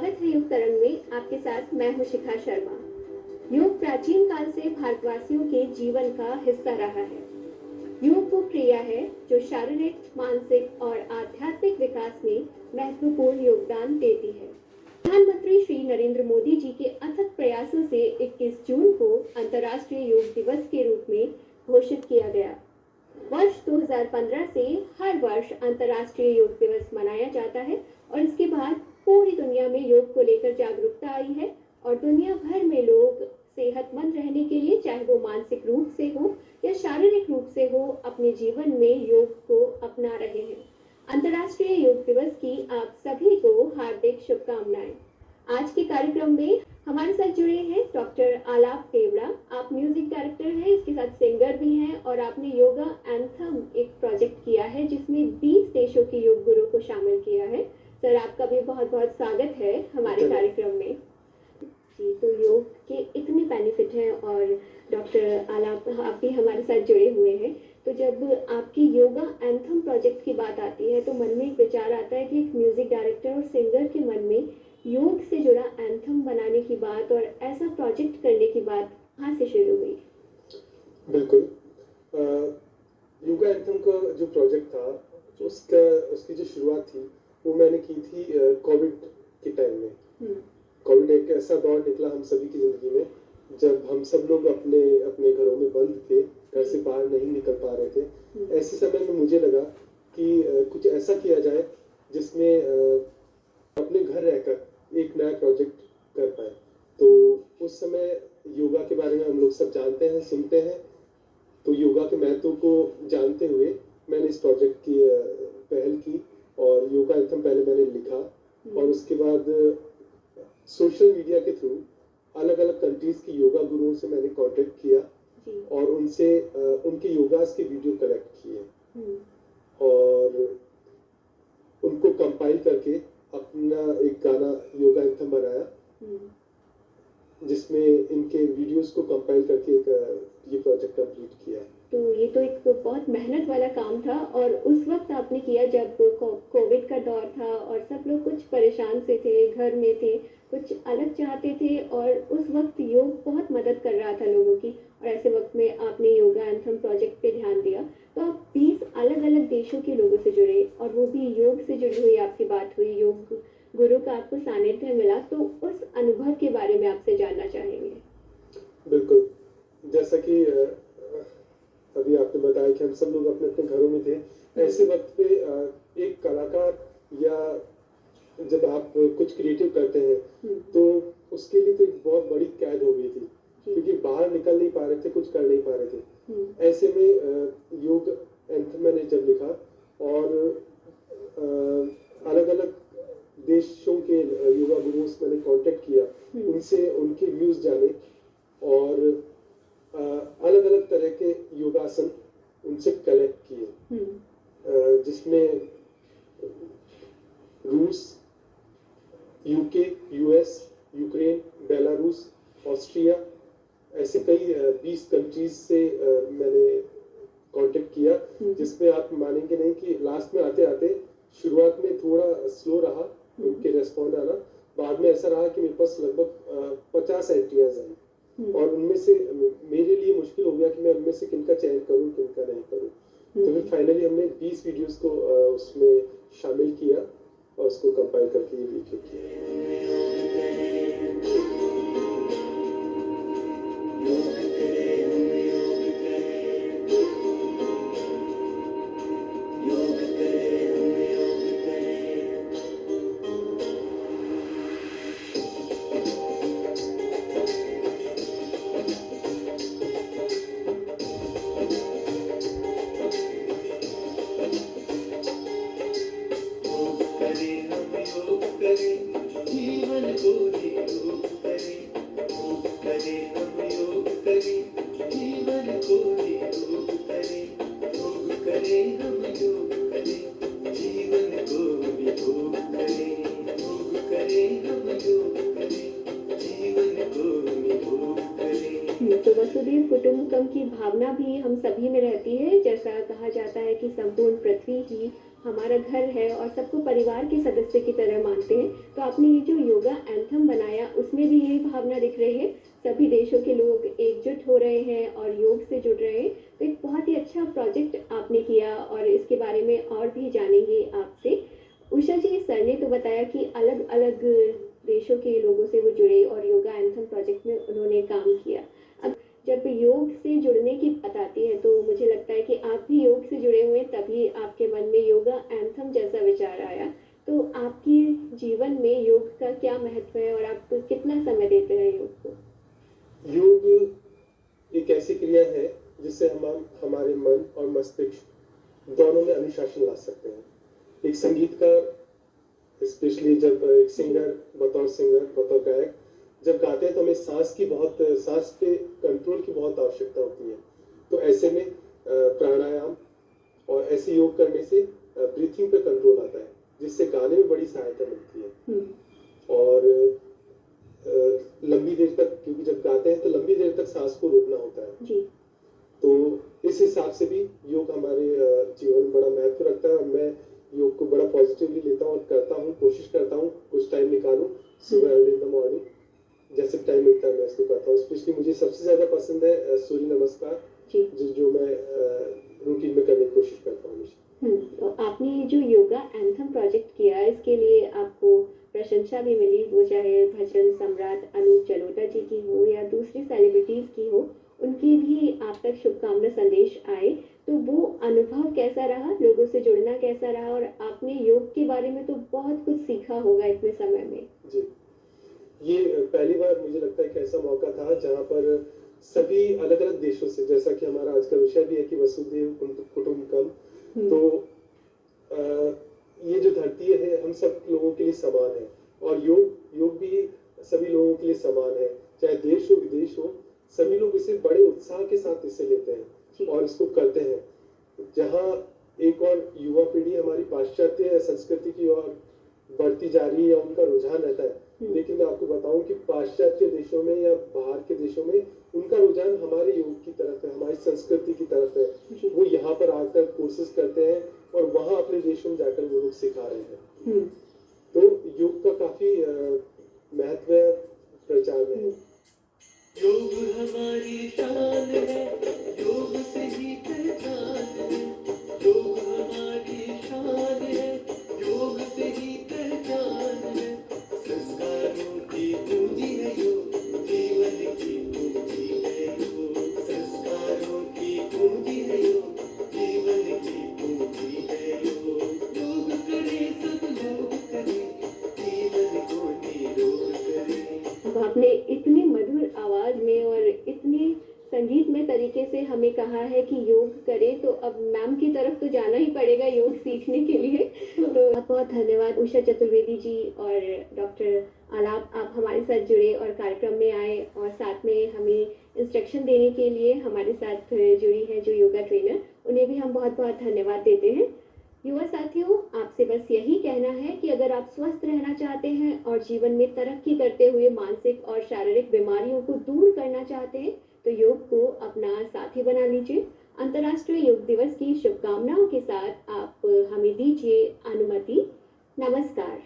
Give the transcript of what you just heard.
स्वागत है योग तरंग में। आपके साथ मैं हूं शिखा शर्मा। योग प्राचीन काल से भारतवासियों के जीवन का हिस्सा रहा है। योग वो क्रिया है जो शारीरिक, मानसिक और आध्यात्मिक विकास में महत्वपूर्ण योगदान देती है। प्रधानमंत्री श्री नरेंद्र मोदी जी के अथक प्रयासों से 21 जून को अंतर्राष्ट्रीय योग दिवस के रूप में घोषित किया गया। वर्ष 2015 से हर वर्ष अंतर्राष्ट्रीय योग दिवस मनाया जाता है और इसके बाद पूरी दुनिया में योग को लेकर जागरूकता आई है और दुनिया भर में लोग सेहतमंद रहने के लिए, चाहे वो मानसिक रूप से हो या शारीरिक रूप से हो, अपने जीवन में योग को अपना रहे हैं। अंतर्राष्ट्रीय योग दिवस की आप सभी को हार्दिक शुभकामनाएं। आज के कार्यक्रम में हमारे साथ जुड़े हैं डॉक्टर आलाप देवड़ा। आप म्यूजिक डायरेक्टर हैं, इसके साथ सिंगर भी हैं और आपने योगा एंथम एक प्रोजेक्ट किया है जिसमें 20 देशों के योग गुरु को शामिल किया है। सर, आपका भी बहुत बहुत स्वागत है हमारे कार्यक्रम में जी। तो योग के इतने बेनिफिट हैं और डॉक्टर आलाप आप भी हमारे साथ जुड़े हुए हैं। तो जब आपकी योगा एंथम प्रोजेक्ट की बात आती है तो मन में एक विचार आता है कि एक म्यूजिक डायरेक्टर और सिंगर के मन में योग से जुड़ा एंथम बनाने की बात और ऐसा प्रोजेक्ट करने की बात कहाँ से शुरू हुई? बिल्कुल, योगा एंथम का जो प्रोजेक्ट था उसकी जो शुरुआत थी वो मैंने की थी कोविड के टाइम में। कोविड एक ऐसा दौर निकला हम सभी की जिंदगी में जब हम सब लोग अपने अपने घरों में बंद थे, घर से बाहर नहीं निकल पा रहे थे। ऐसे समय में मुझे लगा कि कुछ ऐसा किया जाए जिसमें अपने घर रहकर एक नया प्रोजेक्ट कर पाए। तो उस समय योगा के बारे में हम लोग सब जानते हैं, सुनते हैं। तो योगा के महत्व को जानते हुए मैंने इस प्रोजेक्ट की पहल की और योगा एंथम पहले मैंने लिखा और उसके बाद सोशल मीडिया के थ्रू अलग अलग कंट्रीज की योगा गुरुओं से मैंने कांटेक्ट किया और उनसे उनके योगास के वीडियो कलेक्ट किए और उनको कंपाइल करके अपना एक गाना योगा एंथम बनाया जिसमें इनके वीडियोस को कंपाइल करके ये प्रोजेक्ट कंप्लीट किया। तो ये तो एक बहुत मेहनत वाला काम था और उस वक्त आपने किया जब कोविड का दौर था और सब लोग कुछ परेशान से थे, घर में थे, कुछ अलग चाहते थे और उस वक्त योग बहुत मदद कर रहा था लोगों की और ऐसे वक्त में आपने योगा एंथम प्रोजेक्ट पे ध्यान दिया। तो आप 20 अलग अलग देशों के लोगों से जुड़े और वो भी योग से जुड़ी हुई आपकी बात हुई, योग गुरु का आपको सानिध्य मिला। तो उस अनुभव के बारे में आपसे जानना चाहेंगे। बिल्कुल, जैसा कि अभी आपने बताया कि हम सब लोग अपने अपने घरों में थे। ऐसे वक्त पे एक कलाकार या जब आप कुछ क्रिएटिव करते हैं तो उसके लिए तो एक बहुत बड़ी कैद हो गई थी क्योंकि बाहर निकल नहीं पा रहे थे, कुछ कर नहीं पा रहे थे। ऐसे में योग एंथम मैंने जब लिखा और अलग अलग देशों के योगा गुरुओं से मैंने कांटेक्ट किया, उनसे उनके व्यूज जाने और अलग अलग तरह के योगासन उनसे कलेक्ट किए जिसमें रूस, UK, US, Ukraine, Belarus, Austria, ऐसे कई 20 कंट्रीज से मैंने कांटेक्ट किया जिसमें आप मानेंगे नहीं कि लास्ट में आते आते शुरुआत में थोड़ा स्लो रहा उनके रेस्पॉन्ड आना। बाद में ऐसा रहा कि मेरे पास लगभग 50 एंट्रियाज आई और उनमें से मेरे लिए मुश्किल हो गया कि मैं उनमें से किनका चयन करूं, किनका नहीं करूं। तो फिर फाइनली हमने 20 वीडियोस को उसमें शामिल किया और उसको कंपाइल करके ये वीडियो किया। तो वसुधैव कुटुंबकम की भावना भी हम सभी में रहती है। जैसा कहा जाता है कि संपूर्ण पृथ्वी ही हमारा घर है और सबको परिवार के सदस्य की तरह मानते हैं, तो आपने ये जो योगा एंथम बनाया उसमें भी यही भावना दिख रही है। सभी देशों के लोग एकजुट हो रहे हैं और योग से जुड़ रहे हैं। तो एक बहुत ही अच्छा प्रोजेक्ट आपने किया और इसके बारे में और भी जानेंगे आपसे। उषा जी, सर ने तो बताया कि अलग अलग देशों के लोगों से वो जुड़े और योगा एंथम प्रोजेक्ट में उन्होंने काम किया। अब जब योग से जुड़ने की बात आती है तो मुझे लगता है कि आप भी योग से जुड़े हुए, तभी आपके मन में योगा एंथम जैसा विचार आया। तो आपके जीवन में योग का क्या महत्व है और आप कितना समय देते हैं योग को? योग एक ऐसी क्रिया है जिससे हम हमारे मन और मस्तिष्क दोनों में अनुशासन ला सकते हैं। एक संगीतकार, स्पेशली जब एक सिंगर, बतौर गायक जब गाते हैं तो हमें सांस पे कंट्रोल की बहुत आवश्यकता होती है। तो ऐसे में प्राणायाम और ऐसे योग करने से ब्रीथिंग पे कंट्रोल आता है, जिससे गाने में बड़ी सहायता मिलती है। और लंबी देर तक, क्योंकि जब गाते हैं तो लंबी देर तक सांस को रोकना होता है जी। तो इस हिसाब से भी योग हमारे जीवन में बड़ा महत्व रखता है। और मैं योग को बड़ा पॉजिटिवली लेता हूँ और करता हूँ, कोशिश करता हूँ कुछ टाइम निकालूं सुबह अर्ली इन द मॉर्निंग, जैसे टाइम मिलता है मैं इसको करता हूँ। स्पेशली मुझे सबसे ज्यादा पसंद है सूर्य नमस्कार, जो मैं रूटीन में करने की कोशिश करता हूँ हमेशा। तो आपने जो योगा एंथम प्रोजेक्ट किया, इसके लिए आपको प्रशंसा भी मिली, वो चाहे भजन सम्राट अनूप जलोटा जी की हो या दूसरी सेलिब्रिटीज की हो, उनके भी आप तक शुभकामना संदेश आए। तो वो अनुभव कैसा रहा, लोगों से जुड़ना कैसा रहा, और आपने योग के बारे में तो बहुत कुछ सीखा होगा इतने समय में। जी, ये पहली बार मुझे लगता है कि ऐसा मौका था जहाँ पर सभी अलग अलग देशों से, जैसा कि हमारा आज का विषय भी है कि वसुधैव कुटुंबकम, तो ये जो धरती है हम सब लोगों के लिए समान है और योग भी सभी लोगों के लिए समान है, चाहे देश हो विदेश हो, सभी लोग इसे बड़े उत्साह के साथ इसे लेते हैं और इसको करते हैं। जहाँ एक और युवा पीढ़ी हमारी पाश्चात्य संस्कृति की ओर बढ़ती जा रही है, उनका रुझान रहता है, लेकिन मैं आपको बताऊं कि पाश्चात्य देशों में या बाहर के देशों में उनका रुझान हमारे योग की तरफ है, हमारी संस्कृति की तरफ है। वो यहाँ पर आकर कोर्सेज करते हैं और वहाँ अपने देशों में जाकर वो लोग सिखा रहे हैं। तो योग का काफी महत्व प्रचार में है। योग हमारी शान है, योग से ही पहचान है। योग हमारी शान है, योग से ही पहचान है। संस्कारों की पूंजी है योग, जीवन की पूंजी है योग। संस्कारों की पूंजी है योग, जीवन की पूंजी है योग। योग करे सब लोग करे, जीवन को निरोग करे। अब आपने इतनी मधुर आवाज में और इतनी संगीतमय तरीके से हमें कहा है कि योग करें, तो अब मैम की तरफ तो जाना ही पड़ेगा योग सीखने के लिए। तो बहुत बहुत धन्यवाद उषा चतुर्वेदी जी और डॉक्टर आलाप, आप हमारे साथ जुड़े और कार्यक्रम में आए और साथ में हमें इंस्ट्रक्शन देने के लिए हमारे साथ जुड़ी है जो योगा ट्रेनर, उन्हें भी हम बहुत बहुत धन्यवाद देते हैं। युवा साथियों, आपसे बस यही कहना है कि अगर आप स्वस्थ रहना चाहते हैं और जीवन में तरक्की करते हुए मानसिक और शारीरिक बीमारियों को दूर करना चाहते हैं, तो योग को अपना साथी बना लीजिए। अंतर्राष्ट्रीय योग दिवस की शुभकामनाओं के साथ आप हमें दीजिए अनुमति। नमस्कार।